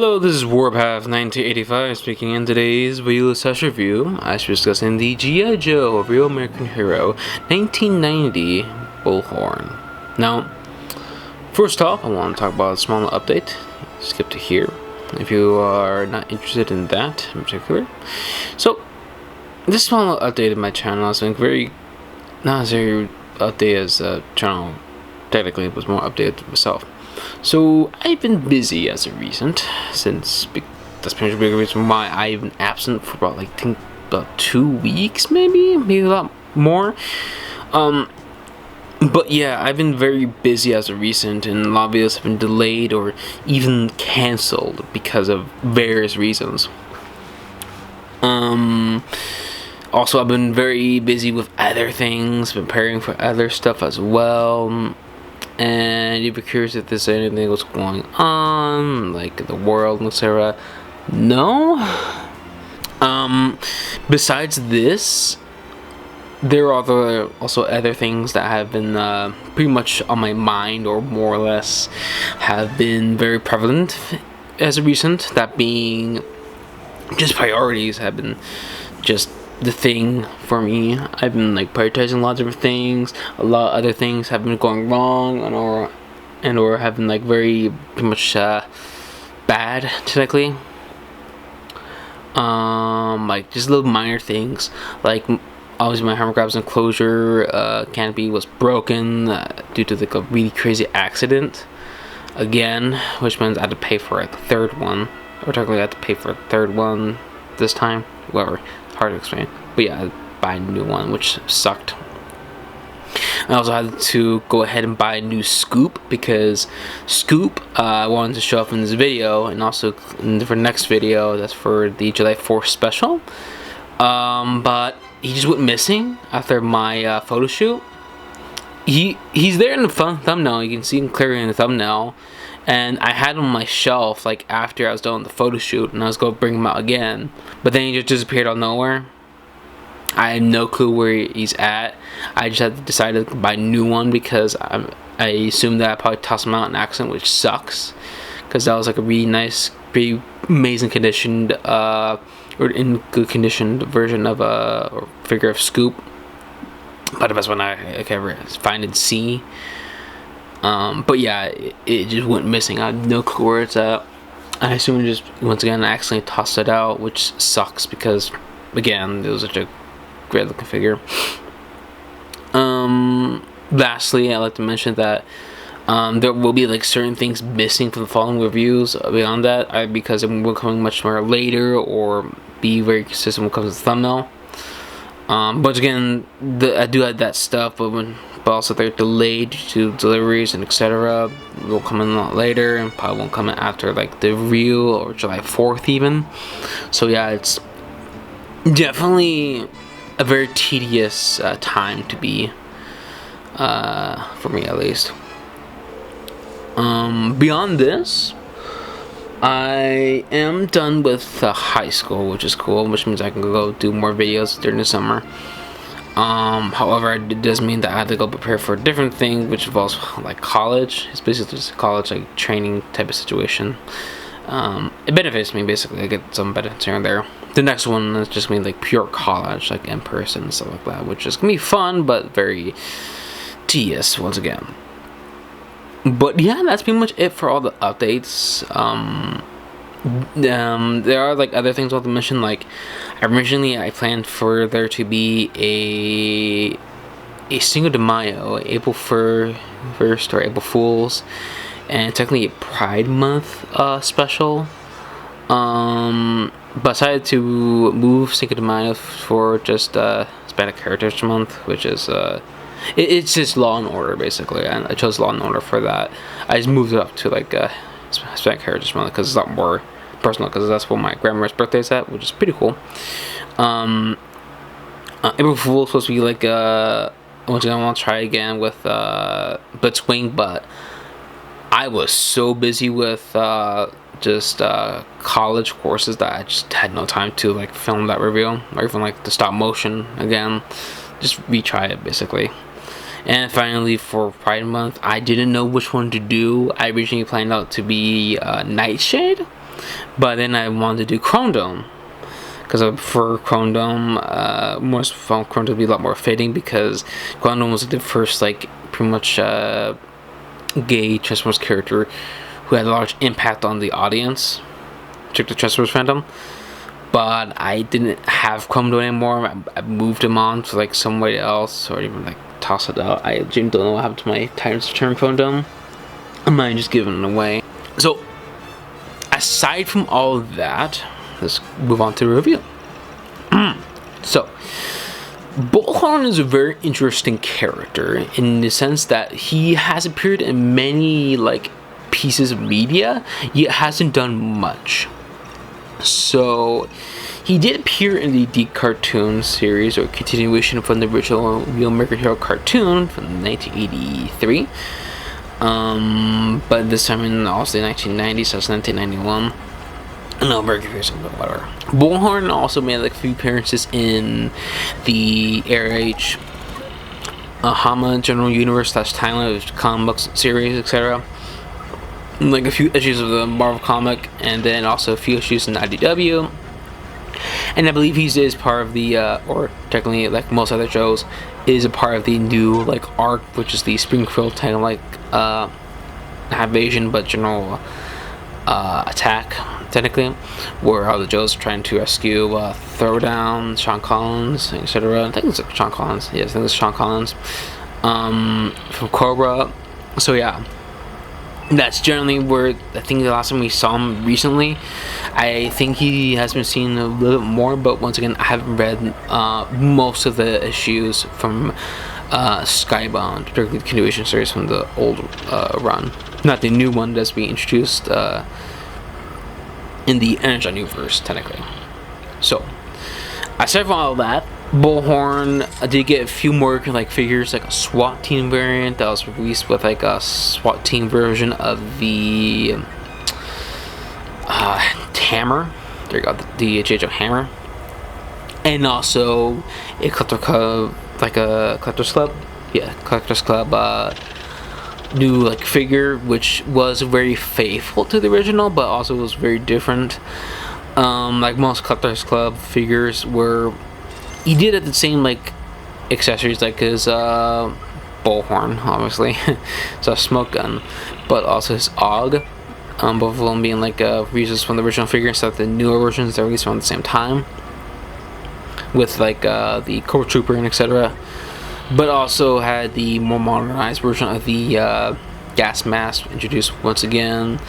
Hello, this is Warpath 1985 speaking. In today's video slash review, I should be discussing the G.I. Joe Real American Hero 1990 Bullhorn. Now, first off, I want to talk about a small update. Skip to here if you are not interested in that in particular. So, this small update of my channel has been not as very updated as the channel technically was more updated to myself. So I've been busy as of recent, since that's pretty much a big reason why I've been absent for about 2 weeks, maybe a lot more. But yeah, I've been very busy as of recent, and a lot of videos have been delayed or even cancelled because of various reasons. Also, I've been very busy with other things, preparing for other stuff as well. And you'd be curious if there's anything that's going on, like the world, etc. No. Besides this, there are also other things that have been pretty much on my mind, or more or less have been very prevalent as of recent. That being, just priorities have been just the thing for me. I've been prioritizing lots of different things. A lot of other things have been going wrong, or have been very pretty much bad technically. Just little minor things, like obviously my hammer grab's enclosure canopy was broken due to a really crazy accident again, which means I had to pay for a third one, or technically I had to pay for a third one this time. Whatever, hard to explain, but yeah, I buy a new one, which sucked. I also had to go ahead and buy a new scoop, because scoop I wanted to show up in this video, and also for next video that's for the July 4th special. But he just went missing after my photo shoot. He's there in the thumbnail. You can see him clearly in the thumbnail. And I had him on my shelf after I was done with the photo shoot, and I was going to bring him out again. But then he just disappeared out of nowhere. I had no clue where he's at. I just had to decide to buy a new one, because I assumed that I probably tossed him out in accident, which sucks. Because that was a really nice, pretty amazing conditioned, or in good conditioned version of or figure of Scoop. But the best one I could ever find and see. But yeah, it just went missing. I have no clue where it's at. I assume just once again I accidentally tossed it out, which sucks, because again it was such a great looking figure. Lastly, I'd like to mention that there will be certain things missing from the following reviews. Beyond that, because it will come much more later, or be very consistent when it comes to the thumbnail. But again, I do have that stuff, but also they're delayed due to deliveries and etc. Will come in a lot later, and probably won't come in after the real or July 4th even. So yeah, it's definitely a very tedious time to be, for me at least. Beyond this, I am done with high school, which is cool, which means I can go do more videos during the summer. However, it does mean that I have to go prepare for a different thing, which involves college. It's basically just a college training type of situation. It benefits me, basically. I get some benefits here and there. The next one is just gonna be pure college, in person and stuff like that, which is gonna be fun but very tedious once again. But yeah, that's pretty much it for all the updates. There are other things I want to mention. Originally I planned for there to be a Cinco de Mayo, April 1st or April Fools, and technically a Pride Month special. But I decided to move Cinco de Mayo for just Hispanic Heritage Month, which is it's just Law and Order basically, and I chose Law and Order for that. I just moved it up to Hispanic Heritage Month because it's a lot more personal, because that's when my grandma's birthday is at, which is pretty cool. April Fool's supposed to be once again I want to try again with Blitzwing, but I was so busy with just college courses that I just had no time to film that review, or even the stop motion again. Just retry it basically. And finally, for Pride Month, I didn't know which one to do. I originally planned out to be Nightshade, But then I wanted to do Chrome Dome, because I prefer Chrome Dome. Most found Chrome Dome to be a lot more fitting, because Chrome Dome was the first, like, pretty much gay Transformers character who had a large impact on the audience, took the Transformers fandom. But I didn't have Chrome Dome anymore. I moved him on to like somebody else, or even like toss it out. I don't know what happened to my Titans Return Chrome Dome. I might just giving it away. So aside from all of that, let's move on to the review. So Bullhorn is a very interesting character in the sense that he has appeared in many like pieces of media, yet hasn't done much. So he did appear in the cartoon series, or continuation from the original Real American Hero cartoon from 1983. But this time in also the 1990s, so it's 1991. No, very confusing, but whatever. Bullhorn also made like a few appearances in the ARAH Hama General Universe / Timeline comic books series, etc. Like a few issues of the Marvel comic, and then also a few issues in IDW. And I believe he is part of the, or technically like most other shows, is a part of the new like arc, which is the Springfield kind of like not invasion but general attack, technically, where all the Joes are trying to rescue Throwdown, Sean Collins, etc. I think it's like Sean Collins. Yes, I think it's Sean Collins from Cobra. So yeah. That's generally where I think the last time we saw him recently. I think he has been seen a little bit more, but once again, I haven't read most of the issues from Skybound, particularly the continuation series from the old run, not the new one that's being introduced in the Energon universe, technically. So, aside from all that, Bullhorn did get a few more like figures, like a SWAT team variant that was released with like a SWAT team version of the hammer. There you go, the J.J. Hammer, and also a collector club, like a collector's club, collector's club new like figure, which was very faithful to the original, but also was very different. Like most collector's club figures were. He did have the same like accessories like his Bullhorn, obviously, so a smoke gun, but also his AUG. Both of them being like reuses from the original figure instead of the newer versions that were released around the same time, with like the Cobra Trooper and etc. But also had the more modernized version of the gas mask introduced once again,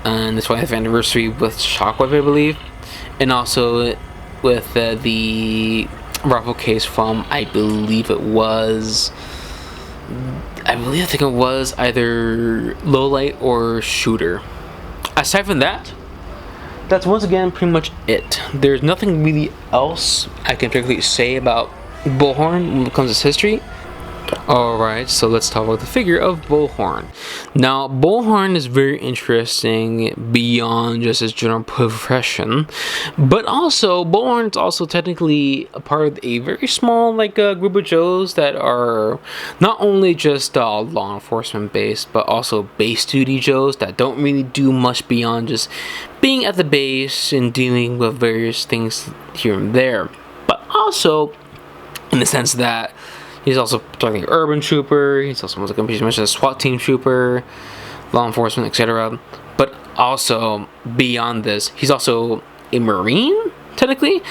and the 20th anniversary with Shockwave, I believe, and also with the raffle case from I think it was either Lowlight or Shooter. Aside from that, that's once again pretty much it. There's nothing really else I can particularly say about Bullhorn when it comes to his history. Alright, so let's talk about the figure of Bullhorn. Now, Bullhorn is very interesting beyond just his general profession, but also, Bullhorn is also technically a part of a very small group of Joes that are not only just law enforcement based, but also base duty Joes that don't really do much beyond just being at the base and dealing with various things here and there. But also, in the sense that he's also talking urban trooper, he's also like mentioned a SWAT team trooper, law enforcement, etc. But also beyond this, he's also a Marine, technically.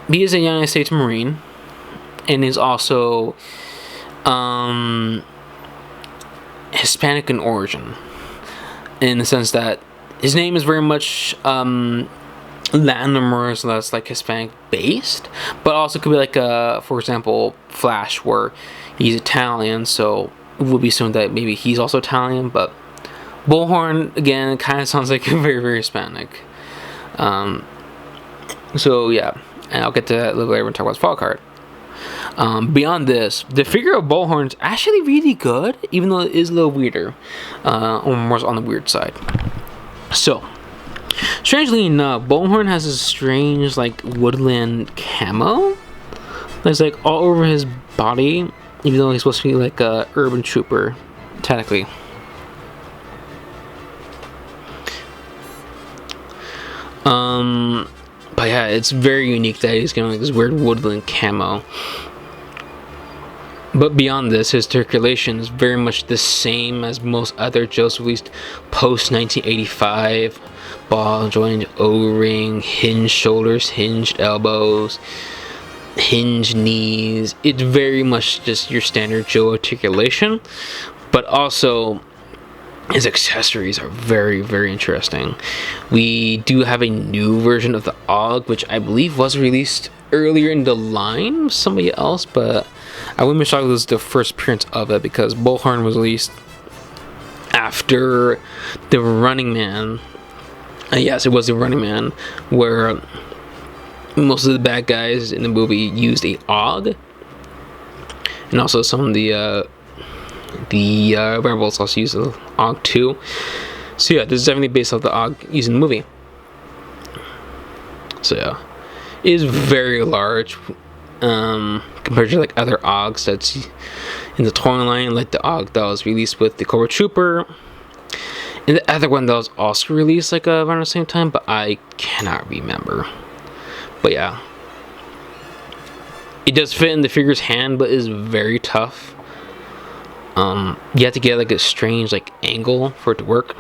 He is a United States Marine, and he's also Hispanic in origin, in the sense that his name is very much Latin more less like Hispanic based, but also could be like for example Flash, where he's Italian, so it would be assumed that maybe he's also Italian. But Bullhorn again kind of sounds like very, very Hispanic. So yeah, and I'll get to that a little later when we talk about his fall card. Beyond this, the figure of Bullhorn is actually really good, even though it is a little weirder, or more on the weird side. So, strangely enough, Bullhorn has a strange woodland camo that's all over his body, even though he's supposed to be like a urban trooper, technically. But yeah, it's very unique that he's getting like this weird woodland camo. But beyond this, his articulation is very much the same as most other Joes released post 1985. Ball joined O-ring, hinged shoulders, hinged elbows, hinged knees. It's very much just your standard Joe articulation, but also his accessories are very, very interesting. We do have a new version of the AUG, which I believe was released earlier in the line with somebody else, but I wouldn't be shocked if this is the first appearance of it, because Bullhorn was released after the Running Man. Yes, it was the Running Man, where most of the bad guys in the movie used a AUG, and also some of the rebels also used the AUG too. So yeah, this is definitely based off the AUG used in the movie. So yeah, it is very large compared to like other AUGs that's in the toy line, like the AUG that was released with the Cobra Trooper, and the other one that was also released like around the same time, but I cannot remember. But yeah, it does fit in the figure's hand, but is very tough. You have to get like a strange like angle for it to work,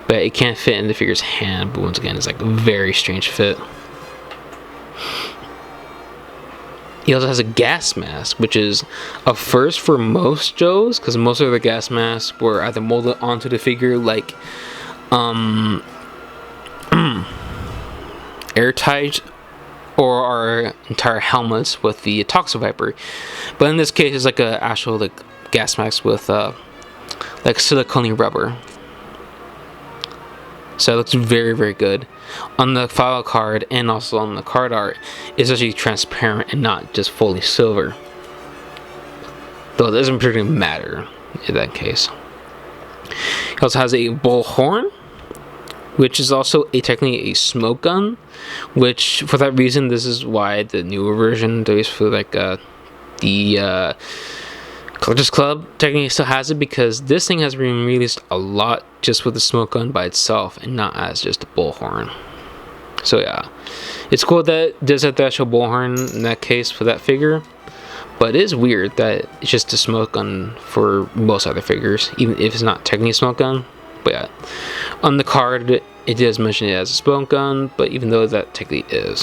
but it can't fit in the figure's hand. But once again, it's like a very strange fit. He also has a gas mask, which is a first for most Joes, because most of the gas masks were either molded onto the figure like airtight, or our entire helmets with the Toxo Viper. But in this case, it's like a actual like gas mask with like silicone rubber. So it looks very, very good. On the file card and also on the card art, it's actually transparent and not just fully silver. Though it doesn't particularly matter in that case. He also has a Bullhorn, which is also technically a smoke gun, which for that reason, this is why the newer version, at least for like the Collectors Club, technically still has it, because this thing has been released a lot just with the smoke gun by itself and not as just a Bullhorn. So yeah, it's cool that it does have the actual Bullhorn in that case for that figure, but it is weird that it's just a smoke gun for most other figures, even if it's not technically a smoke gun. But yeah, on the card it does mention it as a smoke gun, but even though that technically is.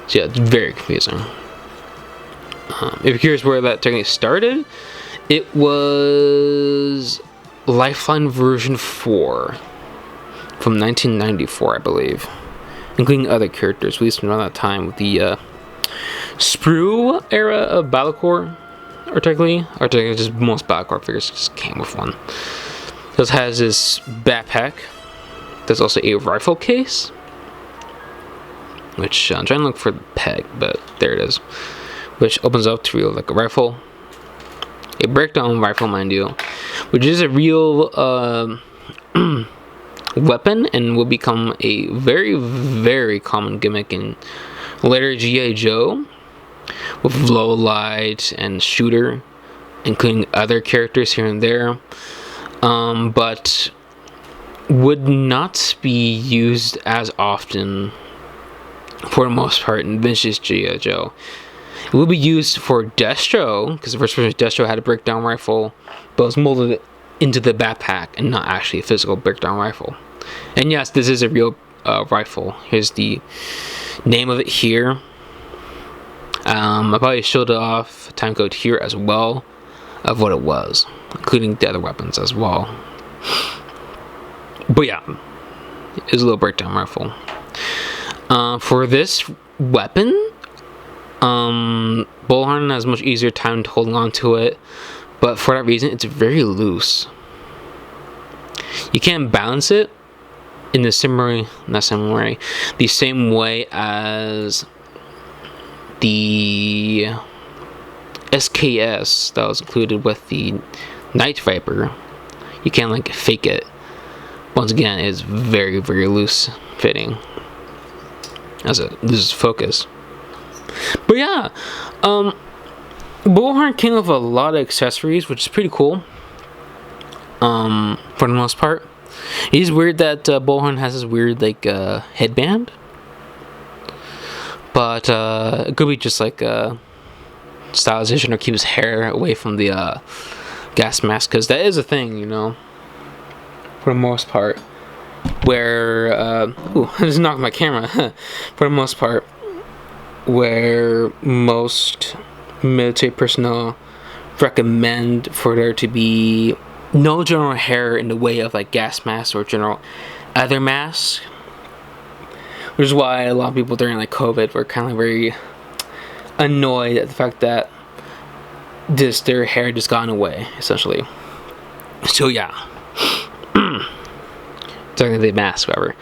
So yeah, it's very confusing. If you're curious where that technically started, it was Lifeline version 4 from 1994, I believe, including other characters released around that time with the Sprue era of Battlecore, or technically just most Battlecore figures just came with one. This has this backpack. There's also a rifle case, which I'm trying to look for the peg, but there it is, which opens up to reveal like a rifle, a breakdown rifle, mind you, which is a real weapon and will become a very, very common gimmick in later G.I. Joe, with low light and shooter, including other characters here and there, but would not be used as often for the most part in vintage G.I. Joe. It will be used for Destro, because the first version of Destro had a breakdown rifle, but it was molded into the backpack and not actually a physical breakdown rifle. And yes, this is a real rifle. Here's the name of it here. I probably showed it off time code here as well of what it was, including the other weapons as well. But yeah, it's a little breakdown rifle. For this weapon, Bullhorn has much easier time holding on to it, but for that reason, it's very loose. You can't balance it in the same way as the SKS that was included with the Night Viper. You can't like fake it. Once again, it's very, very loose fitting as it loses focus. But yeah, Bullhorn came with a lot of accessories, which is pretty cool. For the most part, It's weird that Bullhorn has this weird like headband, but it could be just like stylization or keep his hair away from the gas mask, because that is a thing, you know, for the most part. Where ooh, I just knocked my camera. For the most part, where most military personnel recommend for there to be no general hair in the way of like gas masks or general other masks, which is why a lot of people during like COVID were kind of very annoyed at the fact that their hair just gone away essentially. So yeah, technically mask, whatever.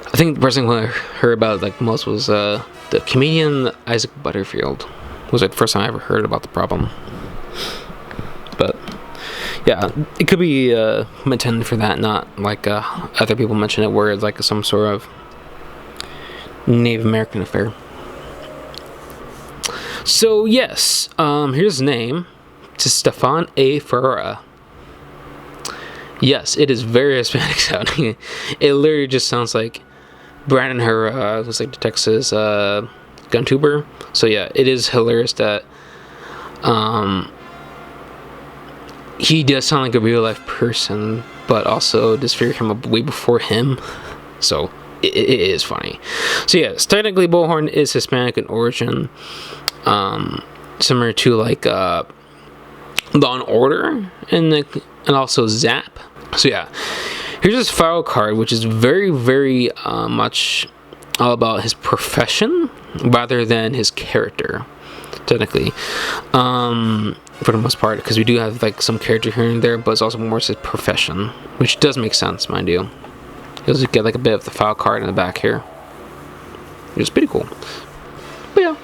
I think the person who I heard about like most was the comedian Isaac Butterfield. It was like the first time I ever heard about the problem. But yeah, it could be intended for that, not like other people mention it where it's like some sort of Native American affair. So yes, here's his name. It's S.W.A.T. Yes, it is very Hispanic sounding. It literally just sounds like Brandon Herrera, who's like the Texas gun tuber. So yeah, it is hilarious that he does sound like a real life person, but also this figure came up way before him. So it is funny. So yes, technically Bullhorn is Hispanic in origin, similar to like Law and Order and also Zap. So yeah, here's his file card, which is very, very much all about his profession rather than his character, technically, for the most part, because we do have like some character here and there, but it's also more his profession, which does make sense, mind you. You'll get like a bit of the file card in the back here, which is pretty cool. But yeah,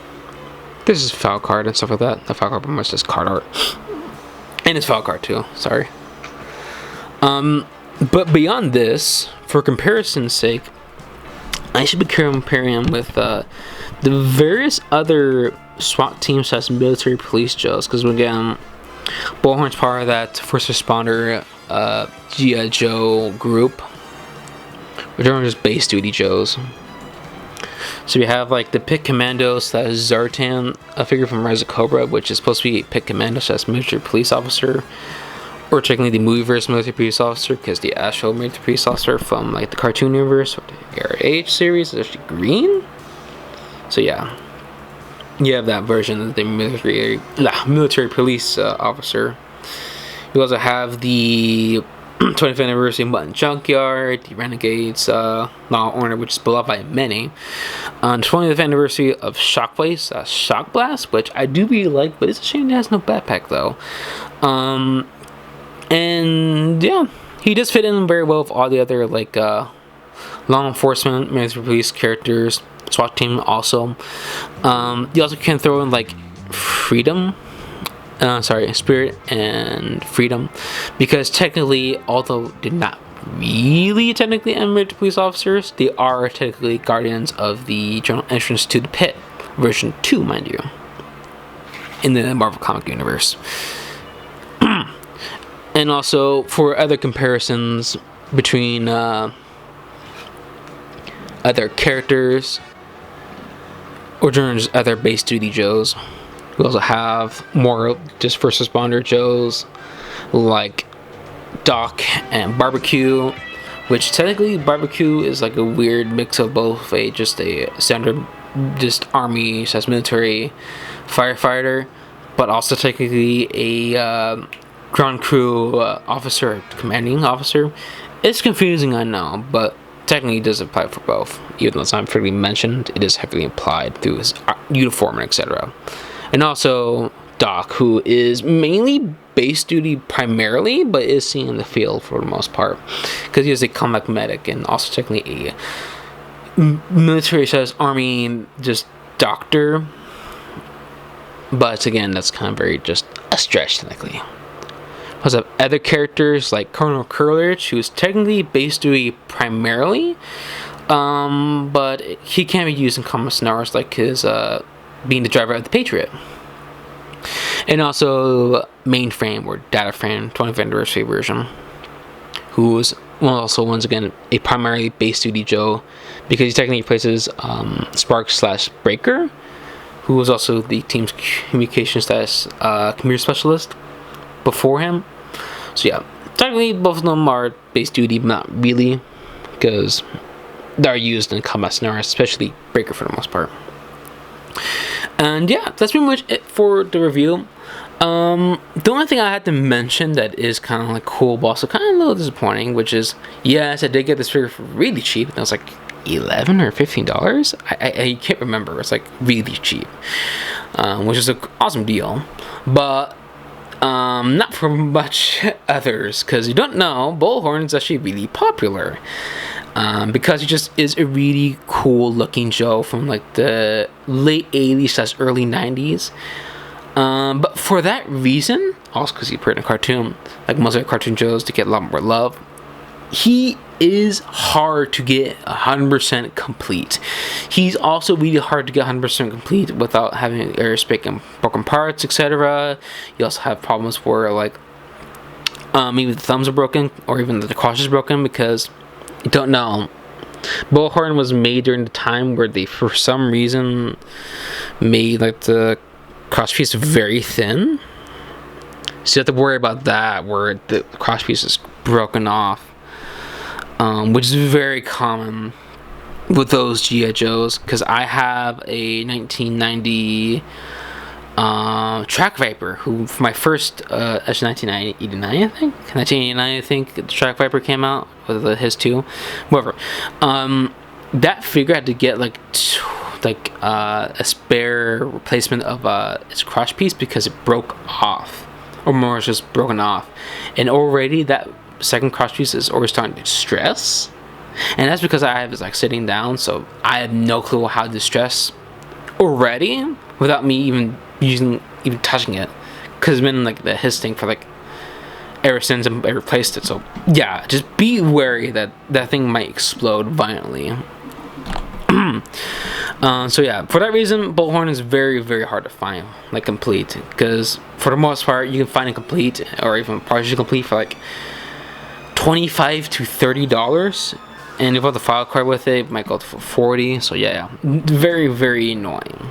this is file card and stuff like that. The file card pretty much just card art, and his file card too. Sorry. But beyond this, for comparison's sake, I should be comparing him with the various other SWAT teams as military police Joes, because again, Bullhorn's part of that first responder G.I. Joe group, which are just base duty Joes. So we have like the Pit Commando / Zartan, a figure from Rise of Cobra, which is supposed to be Pit Commando / military police officer, or technically the movieverse military police officer, because the actual military police officer from like the cartoon universe or the ARAH series is actually green. So yeah, you have that version of the military police officer. You also have the 25th anniversary Mutton Junkyard, the Renegades Law and Order, which is beloved by many. On 20th anniversary of Shockwave, Shock Blast, which I do really like, but it's a shame it has no backpack though. And yeah, he does fit in very well with all the other like law enforcement, military police characters, SWAT team also. You also can throw in like Spirit and Freedom, because technically, although they're not really technically military police officers, they are technically guardians of the general entrance to the pit, version 2, mind you, in the Marvel comic universe. And also for other comparisons between other characters or just other base duty Joes, we also have more just first responder Joes like Doc and Barbecue, which technically Barbecue is like a weird mix of both a standard just army / military firefighter, but also technically a ground crew officer, commanding officer. It's confusing, I know, but technically it does apply for both. Even though it's not freely mentioned, it is heavily implied through his uniform and etc. And also Doc, who is mainly base duty primarily, but is seen in the field for the most part, because he is a combat medic and also technically a military / army just doctor. But again, that's kind of very just a stretch technically. Plus, have other characters like Colonel Courage, who's technically base duty primarily, but he can be used in combat scenarios like his being the driver of the Patriot. And also Mainframe or Data Frame 25th anniversary version, who's well, also once again a primarily base duty Joe, because he technically replaces Spark/Breaker, who was also the team's communication status computer specialist before him. So yeah, technically both of them are base duty, but not really, because they're used in combat scenarios, especially Breaker for the most part. And yeah, that's pretty much it for the review. The only thing I had to mention that is kind of like cool, but also kind of a little disappointing, which is, yes, I did get this figure for really cheap. It was like $11 or $15. I can't remember. It's like really cheap, which is an awesome deal, but not for much others, because you don't know, Bullhorn is actually really popular. Because he just is a really cool looking Joe from like the late 80s / early 90s. But for that reason, also because he appeared in a cartoon, like most other cartoon Joes, to get a lot more love, he is hard to get 100% complete. He's also really hard to get 100% complete without having airspace and broken parts, etc. You also have problems where like maybe the thumbs are broken or even the cross is broken, because you don't know, Bullhorn was made during the time where they for some reason made like the crosspiece very thin, so you have to worry about that, where the crosspiece is broken off, which is very common with those G.I. Joes, because I have a 1990 Track Viper, who for my first actually 1989 I think the Track Viper came out with his too, whatever. That figure had to get like a spare replacement of its cross piece because it broke off, or more, it's just broken off, and already that second cross piece is already starting to stress, and that's because I was like sitting down, so I had no clue how to stress already without me even touching it, because it's been like his thing for like ever since I replaced it. So yeah, just be wary that that thing might explode violently. So yeah, for that reason, Bullhorn is very, very hard to find, like complete, because for the most part you can find it complete or even partially complete for like $25 to $30, and if you have the file card with it, it might go for $40. So yeah, very, very annoying.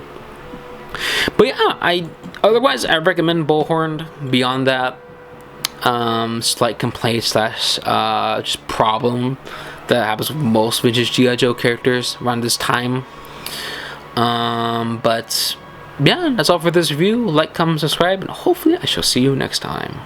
But yeah, otherwise I recommend Bullhorn. Beyond that, slight complaint / just problem that happens with most vintage G.I. Joe characters around this time. But yeah, that's all for this review. Like, comment, subscribe, and hopefully I shall see you next time.